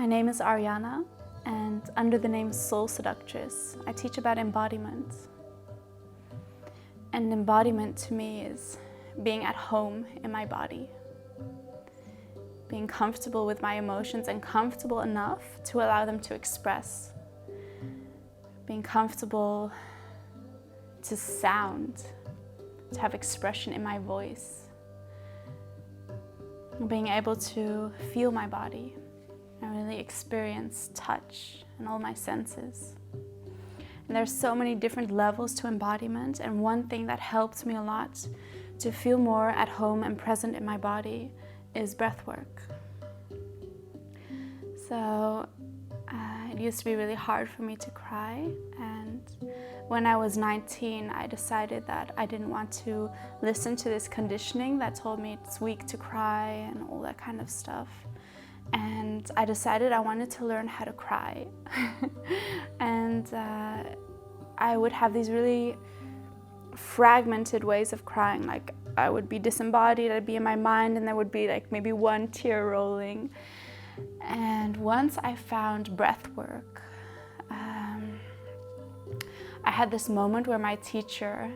name is Ariana, and under the name SoulSeductress, I teach about embodiment. And embodiment to me is being at home in my body, being comfortable with my emotions and comfortable enough to allow them to express, being comfortable to sound, to have expression in my voice, being able to feel my body and really experience touch and all my senses. And there's so many different levels to embodiment, and one thing that helped me a lot to feel more at home and present in my body is breathwork. So it used to be really hard for me to cry, and when I was 19, I decided that I didn't want to listen to this conditioning that told me it's weak to cry and all that kind of stuff. And I decided I wanted to learn how to cry. And I would have these really fragmented ways of crying. Like I would be disembodied, I'd be in my mind, and there would be like maybe one tear rolling. And once I found breathwork, I had this moment where my teacher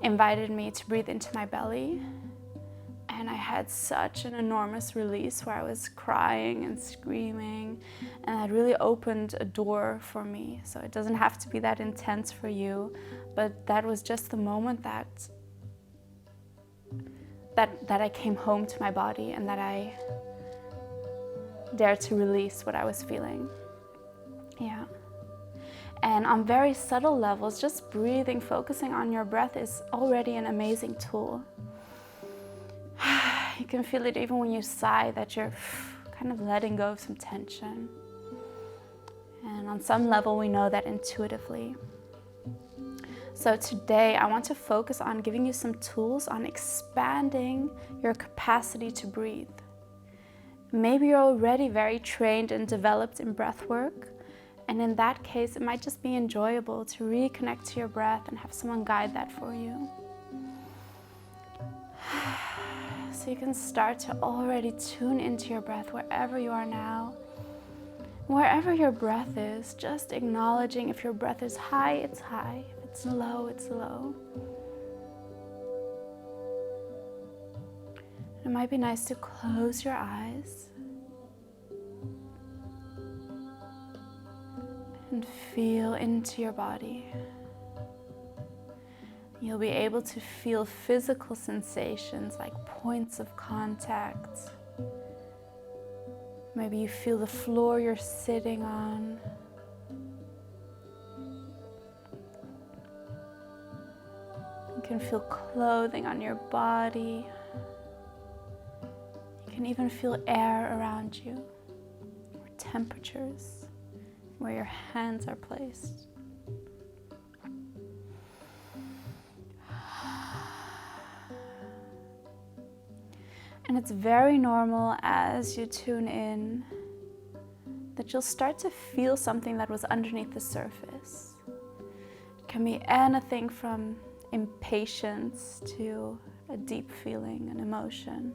invited me to breathe into my belly. And I had such an enormous release where I was crying and screaming, and that really opened a door for me. So it doesn't have to be that intense for you, but that was just the moment that I came home to my body and that I dared to release what I was feeling. Yeah. And on very subtle levels, just breathing, focusing on your breath is already an amazing tool. You can feel it even when you sigh, that you're kind of letting go of some tension. And on some level, we know that intuitively. So today, I want to focus on giving you some tools on expanding your capacity to breathe. Maybe you're already very trained and developed in breath work, and in that case, it might just be enjoyable to reconnect to your breath and have someone guide that for you. So you can start to already tune into your breath wherever you are now. Wherever your breath is, just acknowledging if your breath is high, it's high. If it's low, it's low. It might be nice to close your eyes and feel into your body. You'll be able to feel physical sensations like points of contact. Maybe you feel the floor you're sitting on. You can feel clothing on your body. You can even feel air around you, or temperatures, where your hands are placed. And it's very normal as you tune in that you'll start to feel something that was underneath the surface. It can be anything from impatience to a deep feeling, an emotion.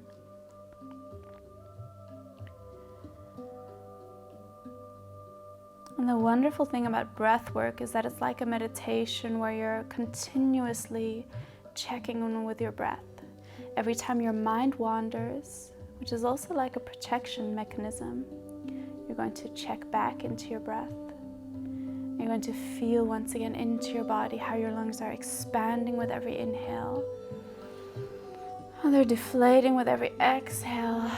And the wonderful thing about breath work is that it's like a meditation where you're continuously checking in with your breath. Every time your mind wanders, which is also like a protection mechanism, you're going to check back into your breath. You're going to feel once again into your body how your lungs are expanding with every inhale. How they're deflating with every exhale.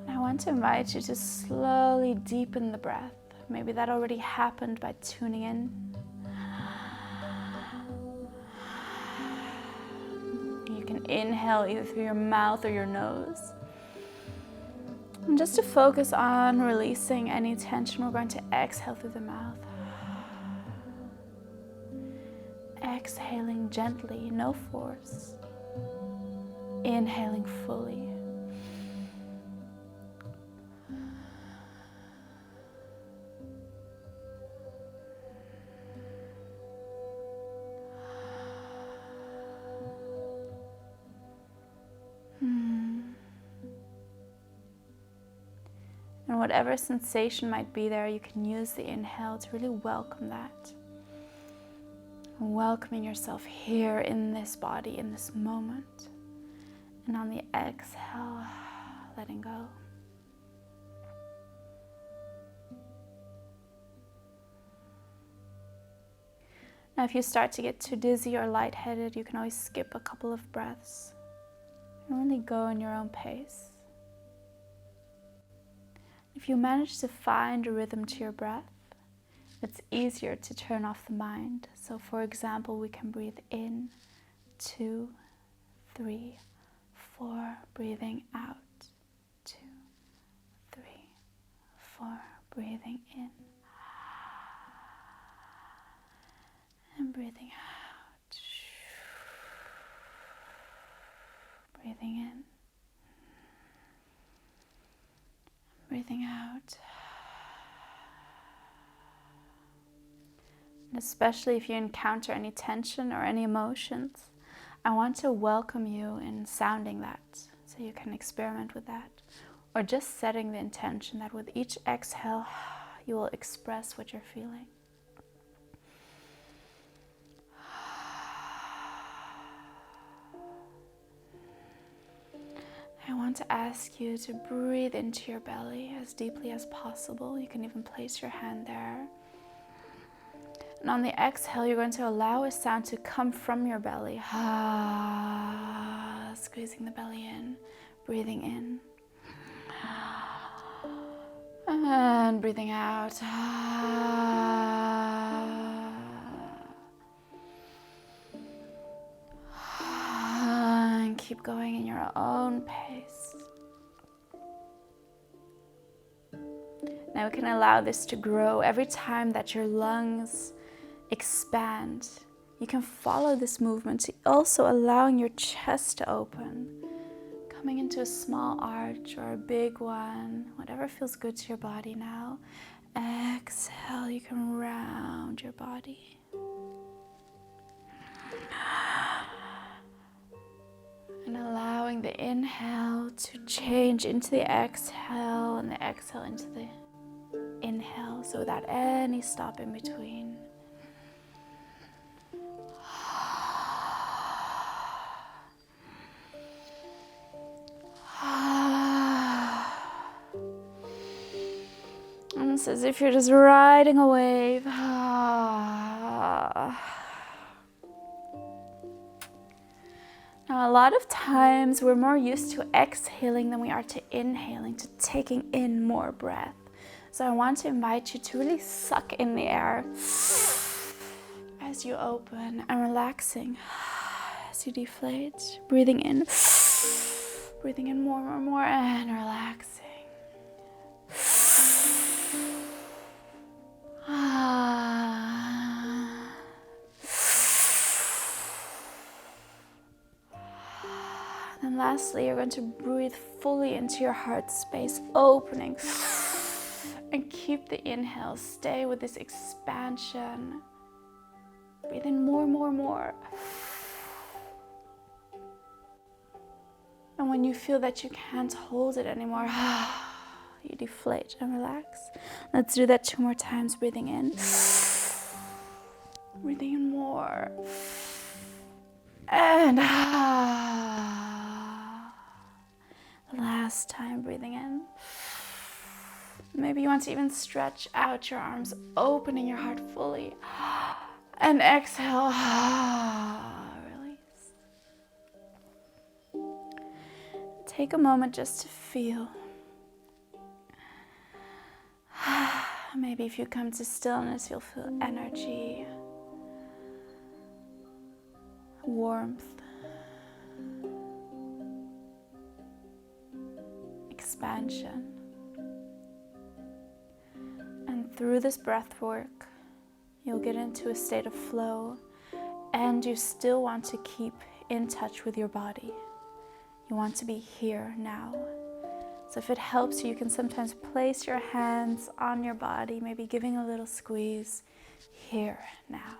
I want to invite you to slowly deepen the breath. Maybe that already happened by tuning in. You can inhale either through your mouth or your nose. And just to focus on releasing any tension, we're going to exhale through the mouth. Exhaling gently, no force. Inhaling fully. And whatever sensation might be there, you can use the inhale to really welcome that. Welcoming yourself here in this body, in this moment. And on the exhale, letting go. Now, if you start to get too dizzy or lightheaded, you can always skip a couple of breaths and really go in your own pace. If you manage to find a rhythm to your breath, it's easier to turn off the mind. So, for example, we can breathe in, 2, 3, 4, breathing out, 2, 3, 4, breathing in. And breathing out, breathing in, breathing out. And especially if you encounter any tension or any emotions, I want to welcome you in sounding that, so you can experiment with that. Or just setting the intention that with each exhale, you will express what you're feeling. I want to ask you to breathe into your belly as deeply as possible. You can even place your hand there. And on the exhale, you're going to allow a sound to come from your belly. Squeezing the belly in, breathing in. And breathing out. And keep going in your own pace. Now we can allow this to grow. Every time that your lungs expand, you can follow this movement, also allowing your chest to open, coming into a small arch or a big one, whatever feels good to your body now. Exhale, you can round your body. And allowing the inhale to change into the exhale and the exhale into the inhale, so without any stop in between. And it's as if you're just riding a wave. Now, a lot of times we're more used to exhaling than we are to inhaling, to taking in more breath. So I want to invite you to really suck in the air as you open and relaxing as you deflate. Breathing in more and relaxing. And lastly, you're going to breathe fully into your heart space, opening. And keep the inhale. Stay with this expansion. Breathe in more. And when you feel that you can't hold it anymore, you deflate and relax. Let's do that 2 more times. Breathing in. Breathing in more. And last time, breathing in. Maybe you want to even stretch out your arms, opening your heart fully. And exhale, release. Take a moment just to feel. Maybe if you come to stillness, you'll feel energy, warmth, expansion. And through this breath work, you'll get into a state of flow, and you still want to keep in touch with your body. You want to be here now. So if it helps you, you can sometimes place your hands on your body, maybe giving a little squeeze. Here now.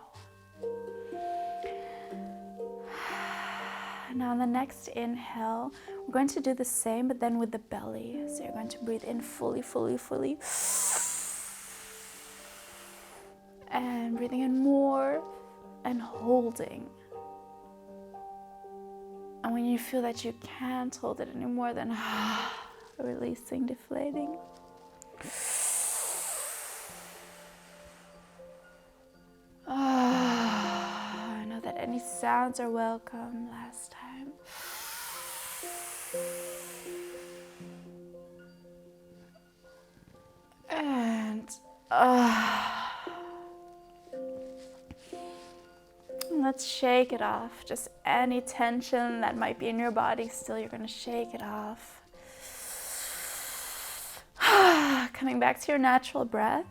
Now on the next inhale, we're going to do the same, but then with the belly. So you're going to breathe in fully, fully, fully. And breathing in more and holding. And when you feel that you can't hold it anymore, then releasing, deflating. I know that any sounds are welcome. Last time. And let's shake it off. Just any tension that might be in your body still, you're going to shake it off. Coming back to your natural breath.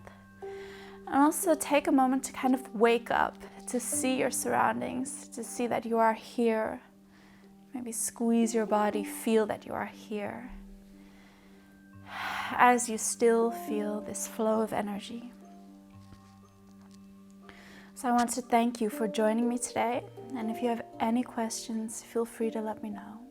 And also take a moment to kind of wake up, to see your surroundings, to see that you are here. Maybe squeeze your body, feel that you are here. As you still feel this flow of energy. So I want to thank you for joining me today. And if you have any questions, feel free to let me know.